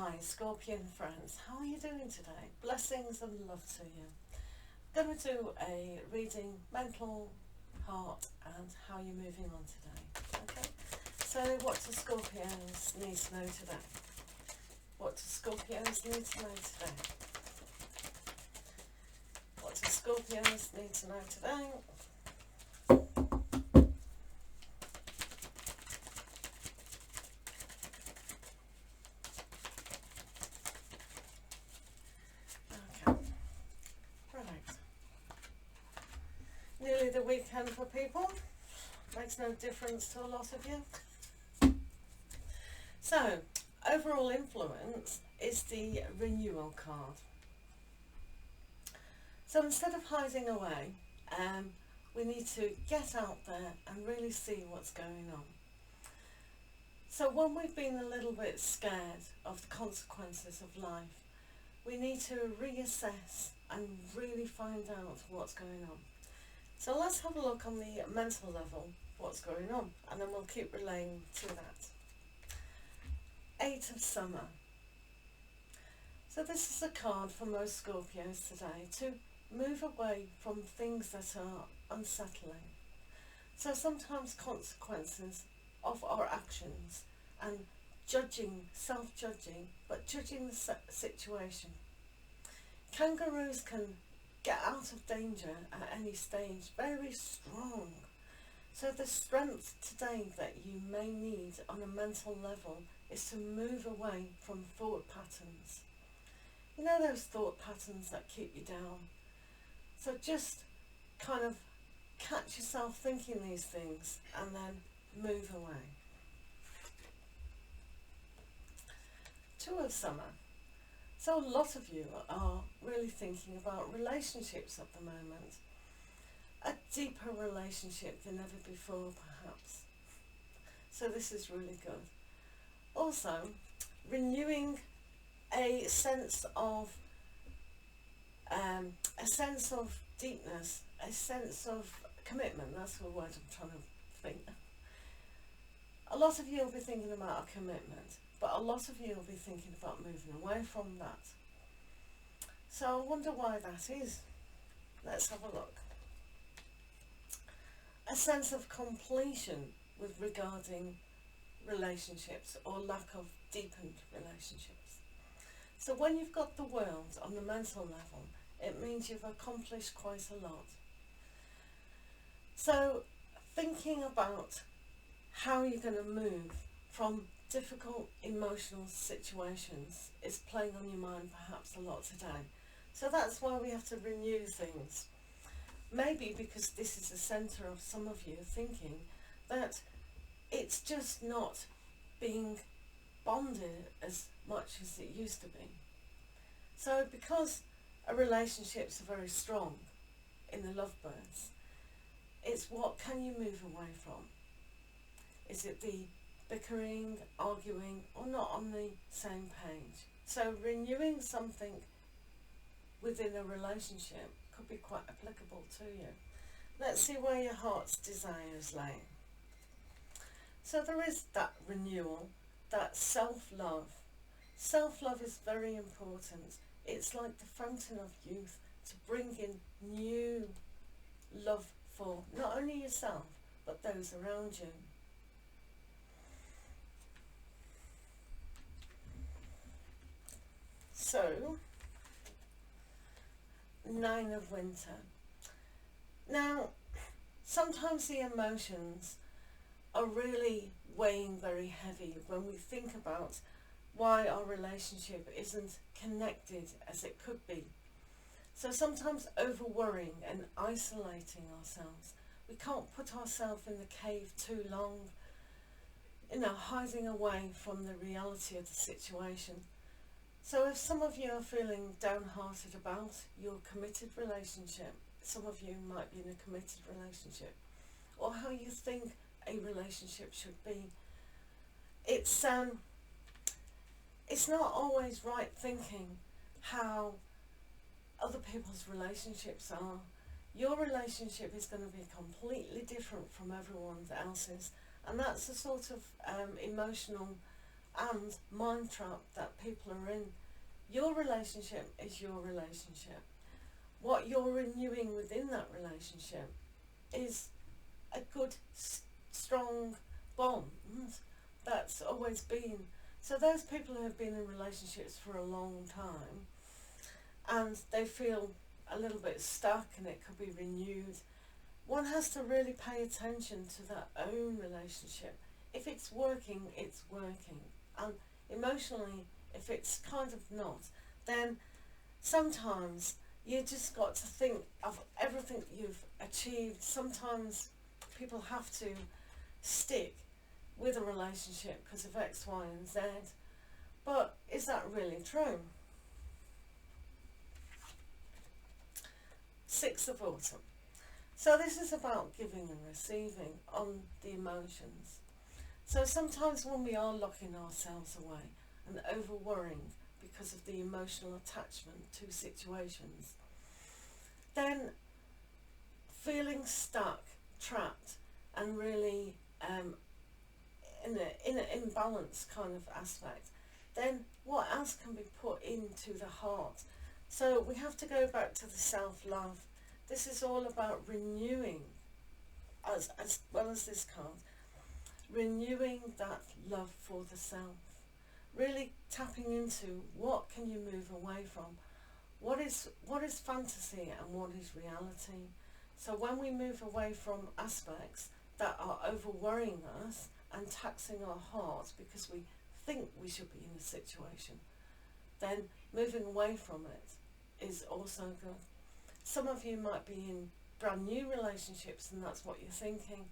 Hi Scorpion friends, how are you doing today? Blessings and love to you. I'm going to do a reading, mental, heart and how you're moving on today. Okay, so what do Scorpios need to know today? What do Scorpios need to know today? What do Scorpios need to know today? Nearly the weekend for people. Makes no difference to a lot of you. So, overall influence is the renewal card. So instead of hiding away, we need to get out there and really see what's going on. So when we've been a little bit scared of the consequences of life, we need to reassess and really find out what's going on. So let's have a look on the mental level, what's going on, and then we'll keep relaying to that. 8 of Summer. So this is a card for most Scorpios today, to move away from things that are unsettling. So sometimes consequences of our actions and judging, self-judging, but judging the situation. Kangaroos can get out of danger at any stage, very strong. So the strength today that you may need on a mental level is to move away from thought patterns. You know those thought patterns that keep you down? So just kind of catch yourself thinking these things and then move away. 2 of Summer. So a lot of you are really thinking about relationships at the moment. A deeper relationship than ever before, perhaps. So this is really good. Also, renewing a sense of deepness, a sense of commitment. That's the word I'm trying to think. A lot of you will be thinking about a commitment, but a lot of you will be thinking about moving away from that. So I wonder why that is. Let's have a look. A sense of completion with regarding relationships or lack of deepened relationships. So when you've got the world on the mental level, it means you've accomplished quite a lot. So thinking about how you're going to move from difficult emotional situations is playing on your mind perhaps a lot today. So that's why we have to renew things. Maybe because this is the centre of some of you thinking that it's just not being bonded as much as it used to be. So because a relationship's very strong in the lovebirds, it's what can you move away from? Is it the bickering, arguing, or not on the same page? So renewing something within a relationship could be quite applicable to you. Let's see where your heart's desires lay. So there is that renewal, that self-love. Self-love is very important. It's like the fountain of youth to bring in new love for not only yourself, but those around you. So, 9 of Winter. Now, sometimes the emotions are really weighing very heavy when we think about why our relationship isn't connected as it could be. So sometimes over worrying and isolating ourselves. We can't put ourselves in the cave too long, hiding away from the reality of the situation. So if some of you are feeling downhearted about your committed relationship, some of you might be in a committed relationship, or how you think a relationship should be, it's not always right thinking how other people's relationships are. Your relationship is going to be completely different from everyone else's, and that's the sort of emotional and mind trap that people are in. Your relationship is your relationship. What you're renewing within that relationship is a good, strong bond that's always been. So those people who have been in relationships for a long time and they feel a little bit stuck and it could be renewed, one has to really pay attention to their own relationship. If it's working, it's working. And emotionally, if it's kind of not, then sometimes you just got to think of everything you've achieved. Sometimes people have to stick with a relationship because of X, Y, and Z. But is that really true? 6th of autumn. So this is about giving and receiving on the emotions. So sometimes when we are locking ourselves away and over worrying because of the emotional attachment to situations, then feeling stuck, trapped, and really in an imbalance kind of aspect, then what else can be put into the heart? So we have to go back to the self-love. This is all about renewing, as well as this card, renewing that love for the self. Really tapping into what can you move away from? What is fantasy and what is reality? So when we move away from aspects that are over worrying us and taxing our hearts because we think we should be in a situation, then moving away from it is also good. Some of you might be in brand new relationships and that's what you're thinking,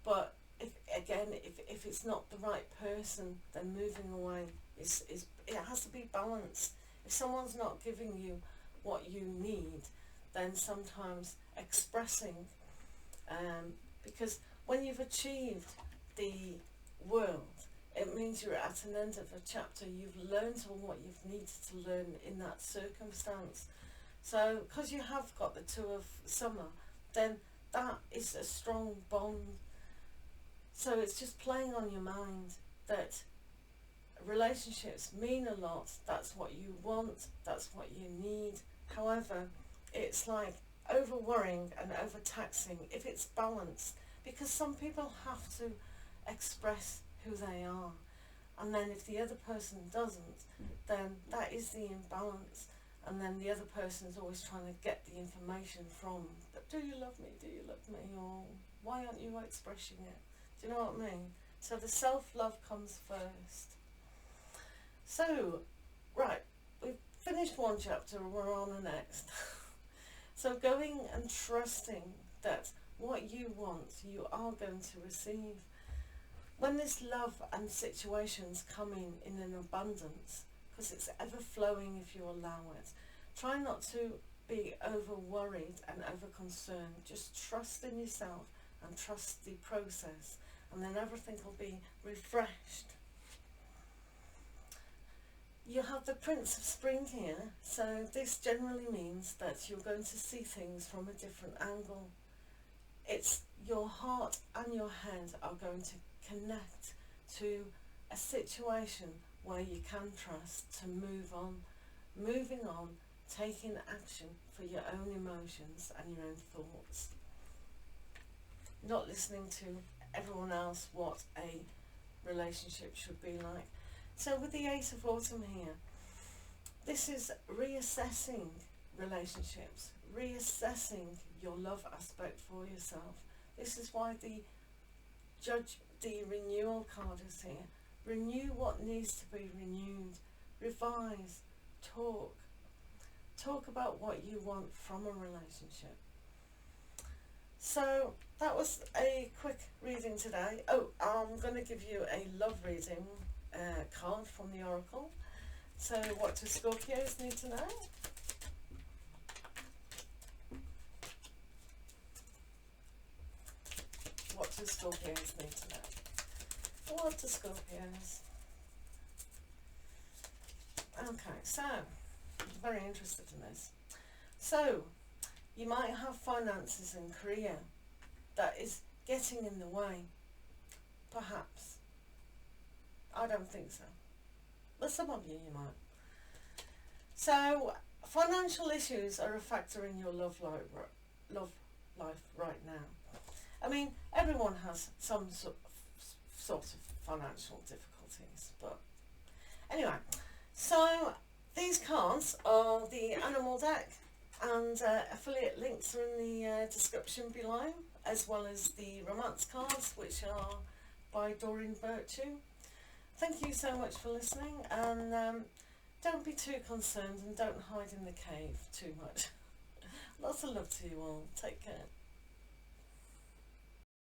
but if it's not the right person, then moving away is it has to be balanced. If someone's not giving you what you need, then sometimes expressing, because when you've achieved the world, it means you're at an end of a chapter. You've learned all what you've needed to learn in that circumstance. So because you have got the 2 of summer, then that is a strong bond. So it's just playing on your mind that relationships mean a lot. That's what you want, that's what you need. However, it's like over worrying and over taxing if it's balanced, because some people have to express who they are, and then if the other person doesn't, then that is the imbalance, and then the other person is always trying to get the information from, do you love me, or why aren't you expressing it? Do you know what I mean? So the self-love comes first. So, right, we've finished one chapter, we're on the next. So going and trusting that what you want, you are going to receive. When this love and situations come in an abundance, because it's ever flowing if you allow it, try not to be over worried and over concerned. Just trust in yourself and trust the process, and then everything will be refreshed. You have the Prince of Spring here, so this generally means that you're going to see things from a different angle. It's your heart and your head are going to connect to a situation where you can trust to move on, moving on, taking action for your own emotions and your own thoughts. Not listening to everyone else what a relationship should be like. So with the 8 of autumn here, this is reassessing relationships, reassessing your love aspect for yourself. This is why the renewal card is here. Renew what needs to be renewed. Revise, talk about what you want from a relationship. So that was a quick reading today. Oh, I'm going to give you a love reading card from the Oracle. So what do Scorpios need to know? What do Scorpios need to know? What do Scorpios? Okay, so I'm very interested in this. So you might have finances and career that is getting in the way. Perhaps. I don't think so. But some of you might. So, financial issues are a factor in your love life right now. I mean, everyone has some sort of financial difficulties, but anyway. So, these cards are the animal deck, and affiliate links are in the description below, as well as the romance cards, which are by Doreen Virtue. Thank you so much for listening, and don't be too concerned and don't hide in the cave too much. Lots of love to you all. Take care.